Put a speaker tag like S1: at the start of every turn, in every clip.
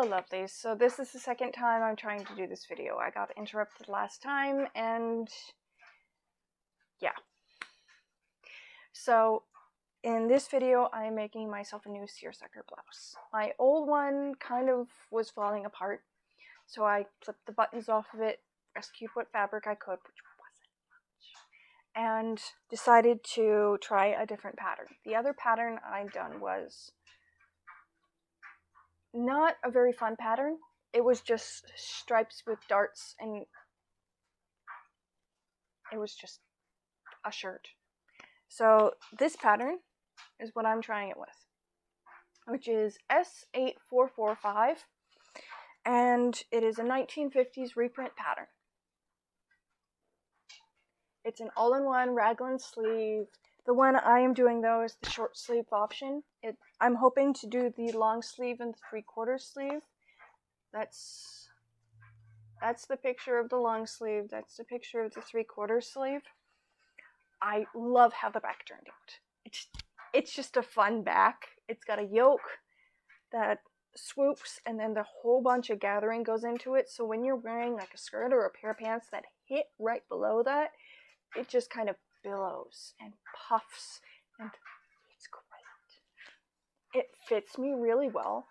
S1: Hello lovelies, so this is the second time I'm trying to do this video. I got interrupted last time and yeah. So in this video I'm making myself a new seersucker blouse. My old one kind of was falling apart, so I clipped the buttons off of it, rescued what fabric I could, which wasn't much, and decided to try a different pattern. The other pattern I'd done was not a very fun pattern. It was just stripes with darts, and it was just a shirt. So this pattern is what I'm trying it with, which is S8445, and it is a 1950s reprint pattern. It's an all-in-one raglan sleeve. The one I am doing though is the short sleeve option. I'm hoping to do the long sleeve and 3/4 sleeve. That's the picture of the long sleeve. That's the picture of the 3/4 sleeve. I love how the back turned out. It's just a fun back. It's got a yoke that swoops, and then the whole bunch of gathering goes into it. So when you're wearing like a skirt or a pair of pants that hit right below that, it just kind of billows and puffs, and it's great. It fits me really well.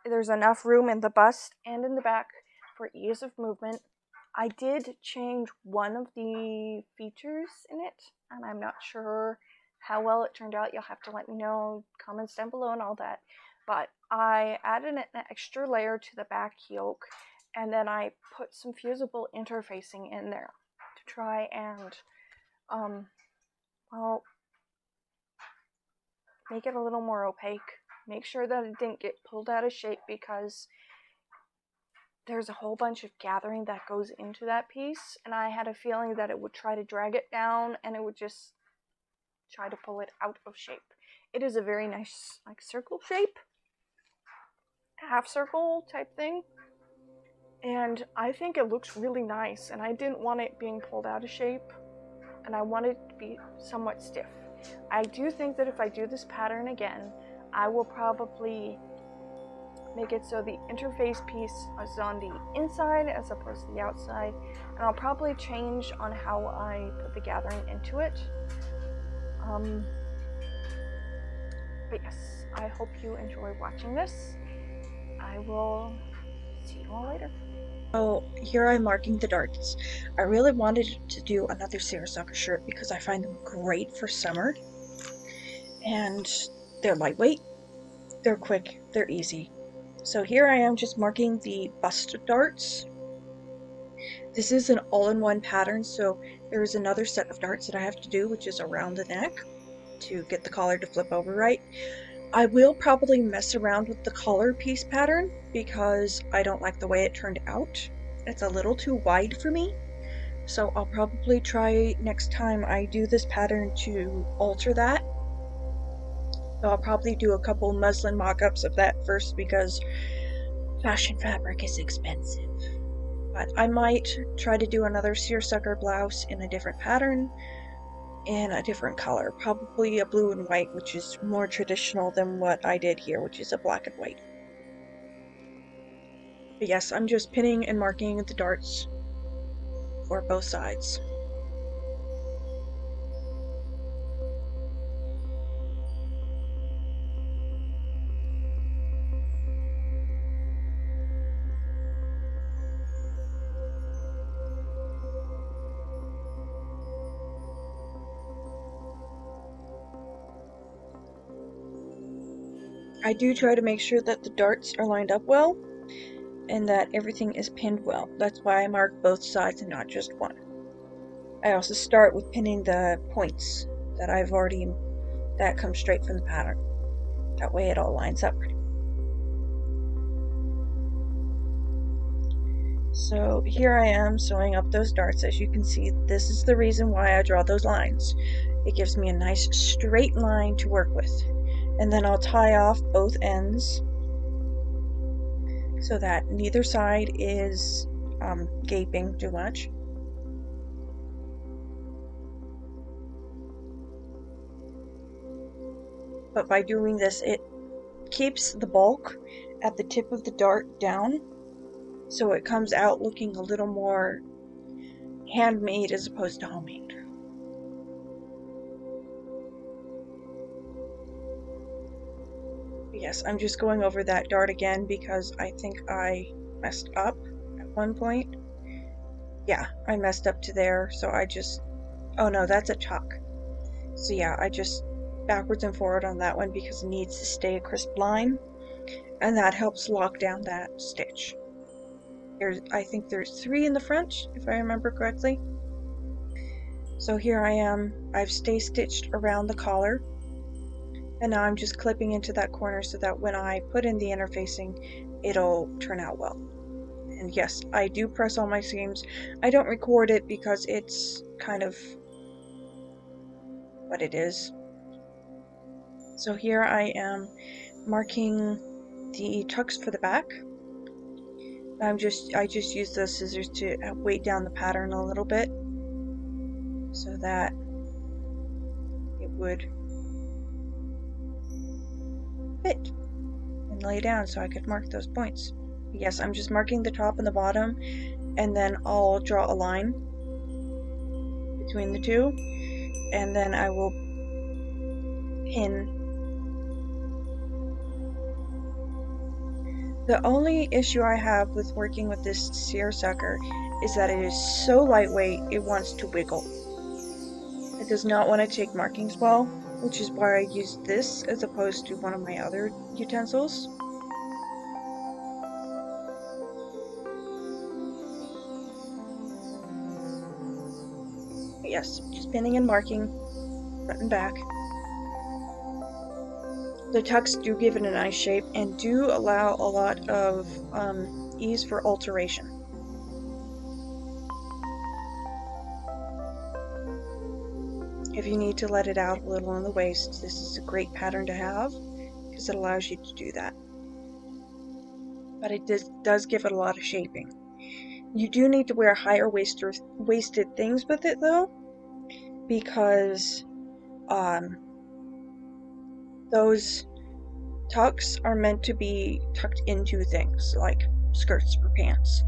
S1: There's enough room in the bust and in the back for ease of movement. I did change one of the features in it, and I'm not sure how well it turned out. You'll have to let me know, comments down below and all that. But I added an extra layer to the back yoke, and then I put some fusible interfacing in there to try and, well, make it a little more opaque. Make sure that it didn't get pulled out of shape, because there's a whole bunch of gathering that goes into that piece, and I had a feeling that it would try to drag it down and it would just try to pull it out of shape. It is a very nice like circle shape, half circle type thing, and I think it looks really nice, and I didn't want it being pulled out of shape, and I wanted it to be somewhat stiff. I do think that if I do this pattern again, I will probably make it so the interface piece is on the inside as opposed to the outside, and I'll probably change on how I put the gathering into it. But yes, I hope you enjoy watching this. I will see you all later.
S2: So here I'm marking the darts. I really wanted to do another seersucker shirt because I find them great for summer, and they're lightweight, they're quick, they're easy. So here I am just marking the bust darts. This is an all-in-one pattern, so there is another set of darts that I have to do, which is around the neck to get the collar to flip over right. I will probably mess around with the collar piece pattern because I don't like the way it turned out. It's a little too wide for me, so I'll probably try next time I do this pattern to alter that. So I'll probably do a couple muslin mock-ups of that first, because fashion fabric is expensive. But I might try to do another seersucker blouse in a different pattern, in a different color, probably a blue and white, which is more traditional than what I did here, which is a black and white. But yes, I'm just pinning and marking the darts for both sides. I do try to make sure that the darts are lined up well and that everything is pinned well. That's why I mark both sides and not just one. I also start with pinning the points that come straight from the pattern. That way it all lines up pretty well. So here I am sewing up those darts. As you can see, this is the reason why I draw those lines. It gives me a nice straight line to work with. And then I'll tie off both ends so that neither side is gaping too much. But by doing this, it keeps the bulk at the tip of the dart down, so it comes out looking a little more handmade as opposed to homemade. Yes, I'm just going over that dart again because I think I messed up at one point. Yeah, I messed up to there, so I just... oh no, that's a tuck. So yeah, I just backwards and forward on that one because it needs to stay a crisp line, and that helps lock down that stitch. I think there's 3 in the front, if I remember correctly. So here I am, I've stay stitched around the collar, and now I'm just clipping into that corner so that when I put in the interfacing, it'll turn out well. And yes, I do press all my seams. I don't record it because it's kind of what it is. So here I am marking the tucks for the back. I just use those scissors to weight down the pattern a little bit so that it would fit and lay down so I could mark those points. Yes, I'm just marking the top and the bottom, and then I'll draw a line between the two, and then I will pin. The only issue I have with working with this Seer sucker is that it is so lightweight it wants to wiggle. It does not want to take markings well, which is why I used this as opposed to one of my other utensils. But yes, just pinning and marking front and back. The tucks do give it a nice shape and do allow a lot of ease for alteration. If you need to let it out a little on the waist, this is a great pattern to have because it allows you to do that. But it does give it a lot of shaping. You do need to wear higher waisted things with it though, because those tucks are meant to be tucked into things like skirts or pants.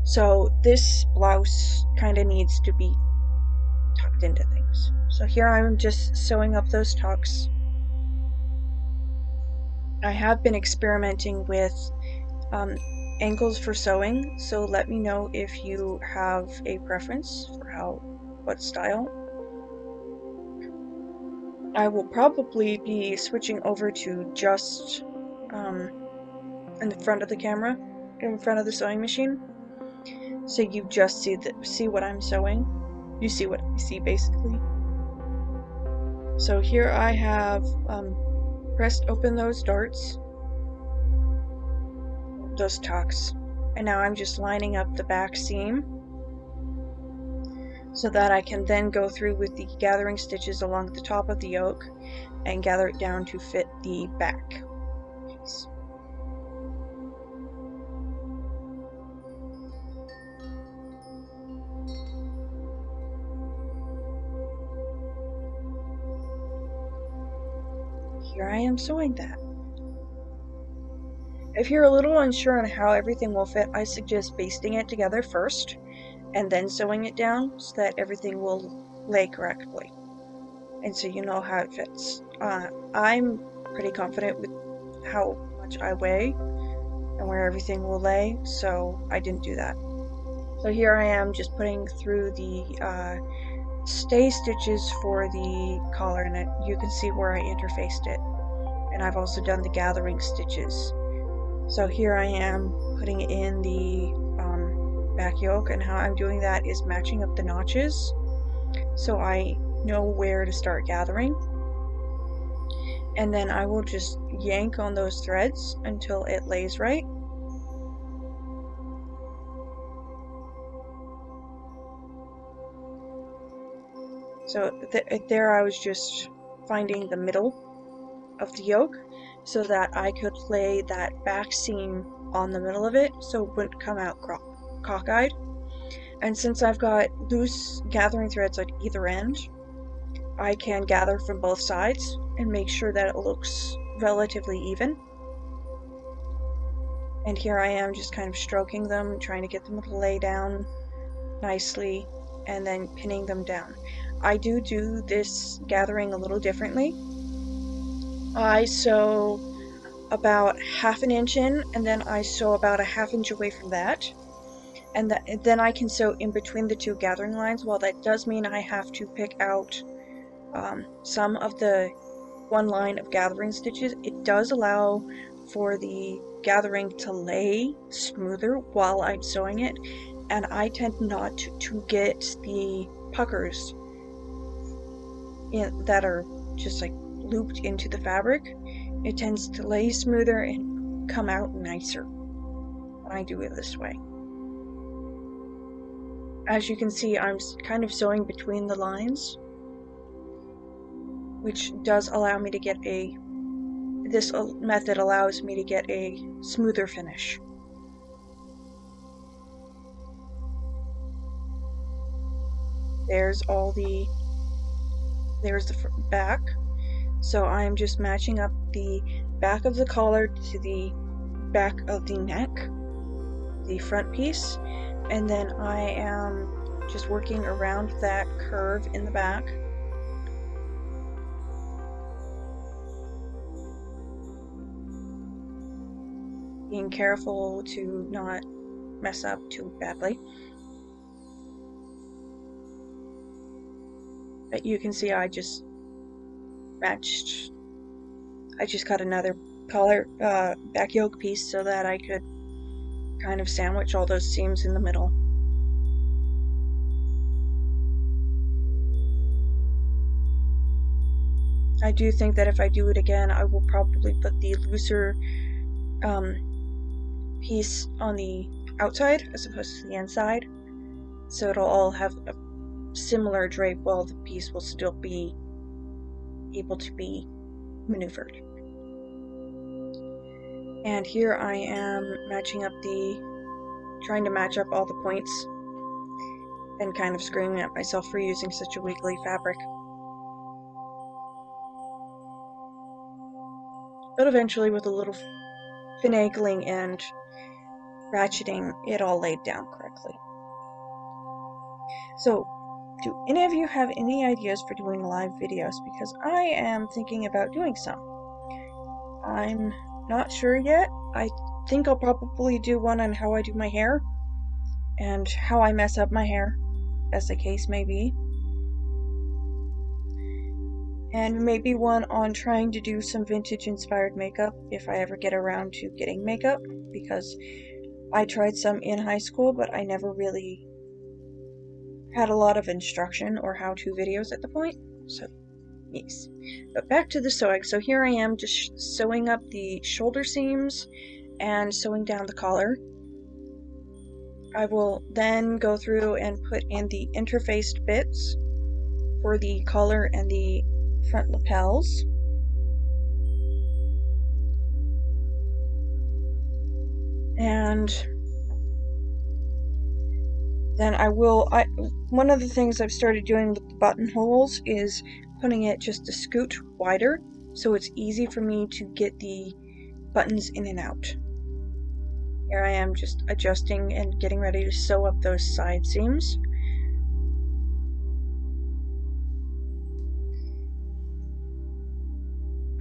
S2: So this blouse kind of needs to be tucked into things. So here I'm just sewing up those tucks. I have been experimenting with angles for sewing, so let me know if you have a preference for what style. I will probably be switching over to just in the front of the camera, in front of the sewing machine, so you just see what I'm sewing. You see what I see basically. So here I have pressed open those darts, those tucks, and now I'm just lining up the back seam so that I can then go through with the gathering stitches along the top of the yoke and gather it down to fit the back piece. Here I am sewing that. If you're a little unsure on how everything will fit, I suggest basting it together first and then sewing it down so that everything will lay correctly and so you know how it fits. I'm pretty confident with how much I weigh and where everything will lay, so I didn't do that. So here I am just putting through the stay stitches for the collar, and you can see where I interfaced it, and I've also done the gathering stitches. So here I am putting in the back yoke, and how I'm doing that is matching up the notches so I know where to start gathering, and then I will just yank on those threads until it lays right. So there I was just finding the middle of the yoke so that I could lay that back seam on the middle of it so it wouldn't come out cockeyed. And since I've got loose gathering threads at either end, I can gather from both sides and make sure that it looks relatively even. And here I am just kind of stroking them, trying to get them to lay down nicely, and then pinning them down. I do this gathering a little differently. I sew about ½ inch in, and then I sew about a ½ inch away from that. And then I can sew in between the two gathering lines. While that does mean I have to pick out some of the one line of gathering stitches, it does allow for the gathering to lay smoother while I'm sewing it, and I tend not to get the puckers that are just like looped into the fabric. It tends to lay smoother and come out nicer when I do it this way. As you can see, I'm kind of sewing between the lines, which does allow me to get this method allows me to get a smoother finish. There's the back. So I'm just matching up the back of the collar to the back of the neck, the front piece, and then I am just working around that curve in the back. Being careful to not mess up too badly. But you can see I just cut another collar back yoke piece so that I could kind of sandwich all those seams in the middle. I do think that if I do it again, I will probably put the looser piece on the outside as opposed to the inside, so it'll all have a similar drape while the piece will still be able to be maneuvered. And here I am trying to match up all the points and kind of screaming at myself for using such a wiggly fabric. But eventually, with a little finagling and ratcheting, it all laid down correctly. So, do any of you have any ideas for doing live videos? Because I am thinking about doing some. I'm not sure yet. I think I'll probably do one on how I do my hair and how I mess up my hair, as the case may be. And maybe one on trying to do some vintage inspired makeup if I ever get around to getting makeup, because I tried some in high school, but I never really had a lot of instruction or how-to videos at the point, so yes. But back to the sewing. So here I am just sewing up the shoulder seams and sewing down the collar. I will then go through and put in the interfaced bits for the collar and the front lapels. And then one of the things I've started doing with the buttonholes is putting it just a scoot wider, so it's easy for me to get the buttons in and out. Here I am just adjusting and getting ready to sew up those side seams.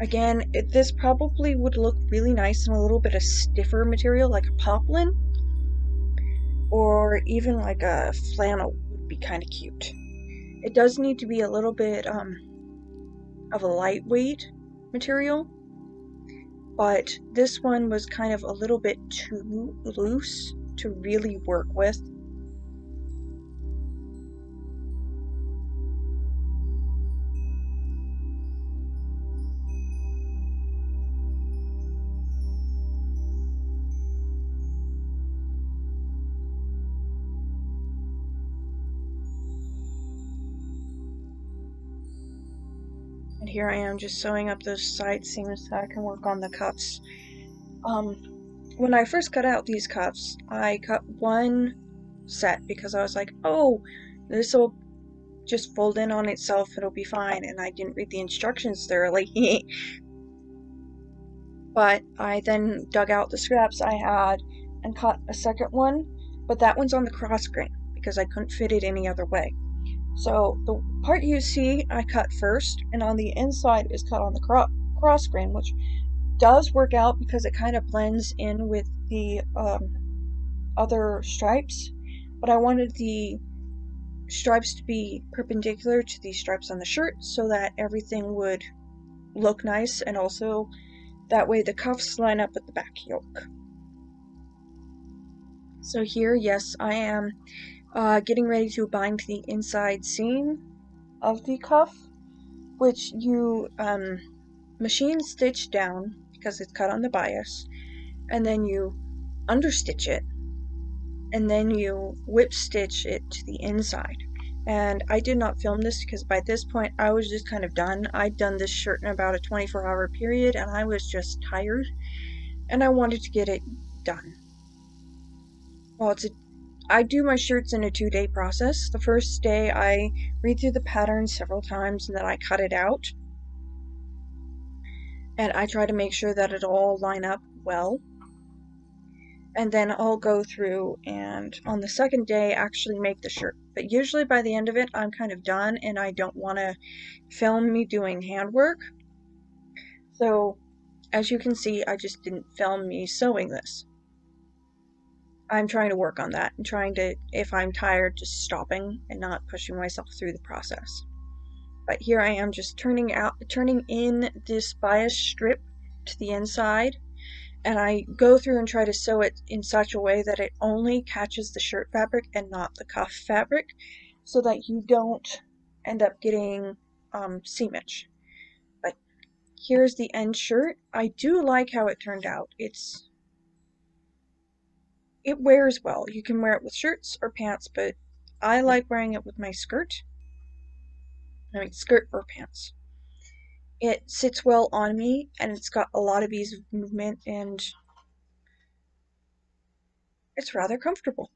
S2: Again, this probably would look really nice in a little bit of stiffer material like a poplin, or even like a flannel would be kind of cute. It does need to be a little bit of a lightweight material, but this one was kind of a little bit too loose to really work with. And here I am just sewing up those side seams so I can work on the cuffs. When I first cut out these cuffs, I cut one set because I was like, oh, this will just fold in on itself, it'll be fine, and I didn't read the instructions thoroughly. but I then dug out the scraps I had and cut a second one, but that one's on the cross grain because I couldn't fit it any other way. So the part you see I cut first, and on the inside is cut on the cross grain, which does work out because it kind of blends in with the other stripes, but I wanted the stripes to be perpendicular to the stripes on the shirt so that everything would look nice, and also that way the cuffs line up with the back yoke. So here, yes, I am getting ready to bind the inside seam of the cuff, which you machine stitch down because it's cut on the bias, and then you understitch it, and then you whip stitch it to the inside. And I did not film this because by this point I was just kind of done. I'd done this shirt in about a 24-hour period and I was just tired and I wanted to get it done. Well, I do my shirts in a 2-day process. The first day I read through the pattern several times and then I cut it out. And I try to make sure that it all line up well. And then I'll go through and on the second day actually make the shirt. But usually by the end of it, I'm kind of done and I don't want to film me doing handwork. So as you can see, I just didn't film me sewing this. I'm trying to work on that and trying to, if I'm tired, just stopping and not pushing myself through the process. But here I am just turning in this bias strip to the inside, and I go through and try to sew it in such a way that it only catches the shirt fabric and not the cuff fabric, so that you don't end up getting seamage. But here's the end shirt. I do like how it turned out. It wears well. You can wear it with shirts or pants, but I like wearing it with my skirt. I mean, skirt or pants. It sits well on me, and it's got a lot of ease of movement, and it's rather comfortable.